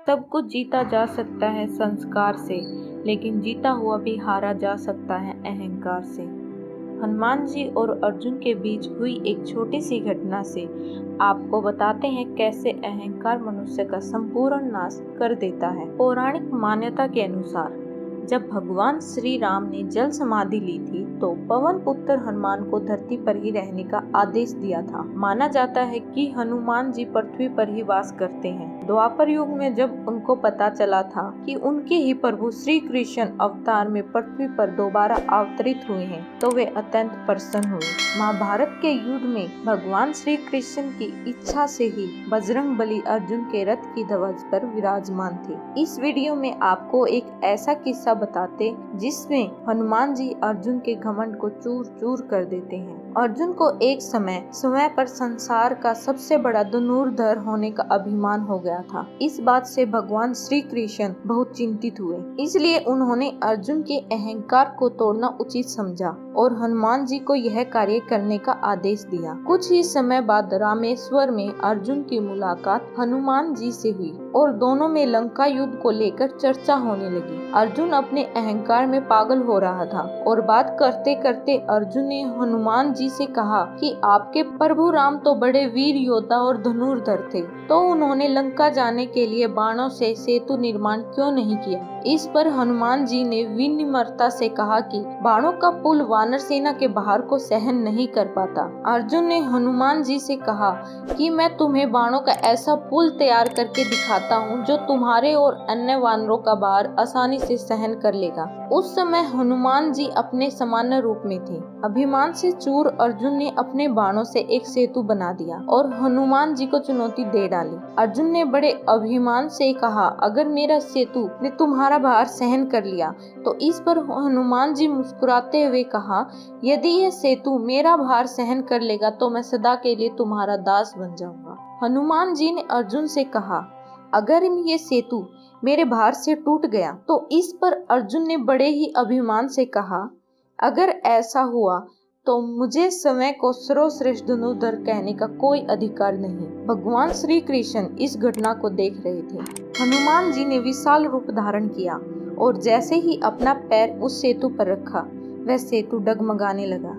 सब कुछ जीता जा सकता है संस्कार से, लेकिन जीता हुआ भी हारा जा सकता है अहंकार से। हनुमान जी और अर्जुन के बीच हुई एक छोटी सी घटना से आपको बताते हैं कैसे अहंकार मनुष्य का संपूर्ण नाश कर देता है। पौराणिक मान्यता के अनुसार जब भगवान श्री राम ने जल समाधि ली थी तो पवन पुत्र हनुमान को धरती पर ही रहने का आदेश दिया था। माना जाता है कि हनुमान जी पृथ्वी पर ही वास करते हैं। द्वापर युग में जब उनको पता चला था कि उनके ही प्रभु श्री कृष्ण अवतार में पृथ्वी पर दोबारा अवतरित हुए हैं तो वे अत्यंत प्रसन्न हुए। महाभारत के युद्ध में भगवान श्री कृष्ण की इच्छा से ही बजरंग बली अर्जुन के रथ की ध्वज पर विराजमान थे। इस वीडियो में आपको एक ऐसा किस्सा बताते जिसमें हनुमान जी अर्जुन के घमंड को चूर चूर कर देते हैं। अर्जुन को एक समय पर संसार का सबसे बड़ा धनुर्धर होने का अभिमान हो गया था। इस बात से भगवान श्री कृष्ण बहुत चिंतित हुए, इसलिए उन्होंने अर्जुन के अहंकार को तोड़ना उचित समझा और हनुमान जी को यह कार्य करने का आदेश दिया। कुछ ही समय बाद रामेश्वर में अर्जुन की मुलाकात हनुमान जी से हुई और दोनों में लंका युद्ध को लेकर चर्चा होने लगी। अर्जुन अपने अहंकार में पागल हो रहा था और बात करते करते अर्जुन ने हनुमान जी से कहा कि आपके प्रभु राम तो बड़े वीर योद्धा और धनुर्धर थे, तो उन्होंने लंका जाने के लिए बाणों से सेतु निर्माण क्यों नहीं किया। इस पर हनुमान जी ने विनम्रता से कहा कि बाणों का पुल वानर सेना के बाहर को सहन नहीं कर पाता। अर्जुन ने हनुमान जी से कहा कि मैं तुम्हें बाणों का ऐसा पुल तैयार करके दिखाता हूँ जो तुम्हारे और अन्य वानरों का भार आसानी से सहन कर लेगा। उस समय हनुमान जी अपने सामान्य रूप में थे। अभिमान से चूर अर्जुन ने अपने बाणों से एक सेतु बना दिया और हनुमान जी को चुनौती दे डाली। अर्जुन ने बड़े अभिमान से कहा, अगर मेरा सेतु ने तुम्हारा भार सहन कर लिया तो इस पर हनुमान जी मुस्कुराते हुए कहा, यदि यह सेतु मेरा भार सहन कर लेगा तो मैं सदा के लिए तुम्हारा दास बन जाऊंगा। हनुमान जी ने अर्जुन से कहा, अगर ये सेतु मेरे भार से टूट गया तो इस पर अर्जुन ने बड़े ही अभिमान से कहा, अगर ऐसा हुआ तो मुझे समय को सर्वश्रेष्ठ धनुर्धर कहने का कोई अधिकार नहीं। भगवान श्री कृष्ण इस घटना को देख रहे थे। हनुमान जी ने विशाल रूप धारण किया और जैसे ही अपना पैर उस सेतु पर रखा वह सेतु डगमगाने लगा।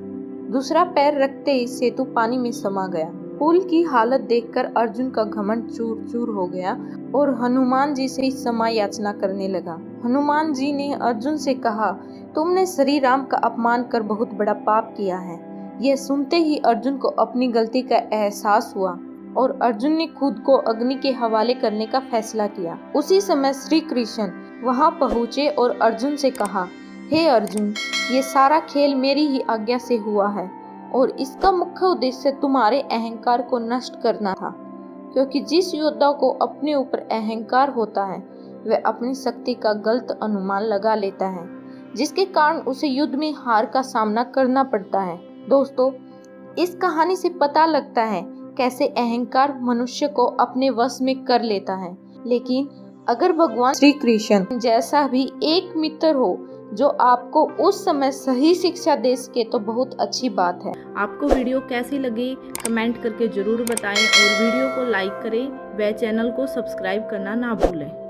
दूसरा पैर रखते ही सेतु पानी में समा गया। पुल की हालत देखकर अर्जुन का घमंड चूर चूर हो गया और हनुमान जी से क्षमा याचना करने लगा। हनुमान जी ने अर्जुन से कहा, तुमने श्री राम का अपमान कर बहुत बड़ा पाप किया है। यह सुनते ही अर्जुन को अपनी गलती का एहसास हुआ और अर्जुन ने खुद को अग्नि के हवाले करने का फैसला किया। उसी समय श्री कृष्ण वहां पहुंचे और अर्जुन से कहा, हे अर्जुन, ये सारा खेल मेरी ही आज्ञा से हुआ है और इसका मुख्य उद्देश्य तुम्हारे अहंकार को नष्ट करना था, क्योंकि जिस योद्धा को अपने ऊपर अहंकार होता है वह अपनी शक्ति का गलत अनुमान लगा लेता है, जिसके कारण उसे युद्ध में हार का सामना करना पड़ता है। दोस्तों, इस कहानी से पता लगता है कैसे अहंकार मनुष्य को अपने वश में कर लेता है। लेकिन अगर भगवान श्री कृष्ण जैसा भी एक मित्र हो जो आपको उस समय सही शिक्षा दे सके तो बहुत अच्छी बात है। आपको वीडियो कैसी लगी कमेंट करके जरूर बताएं और वीडियो को लाइक करें व चैनल को सब्सक्राइब करना ना भूलें।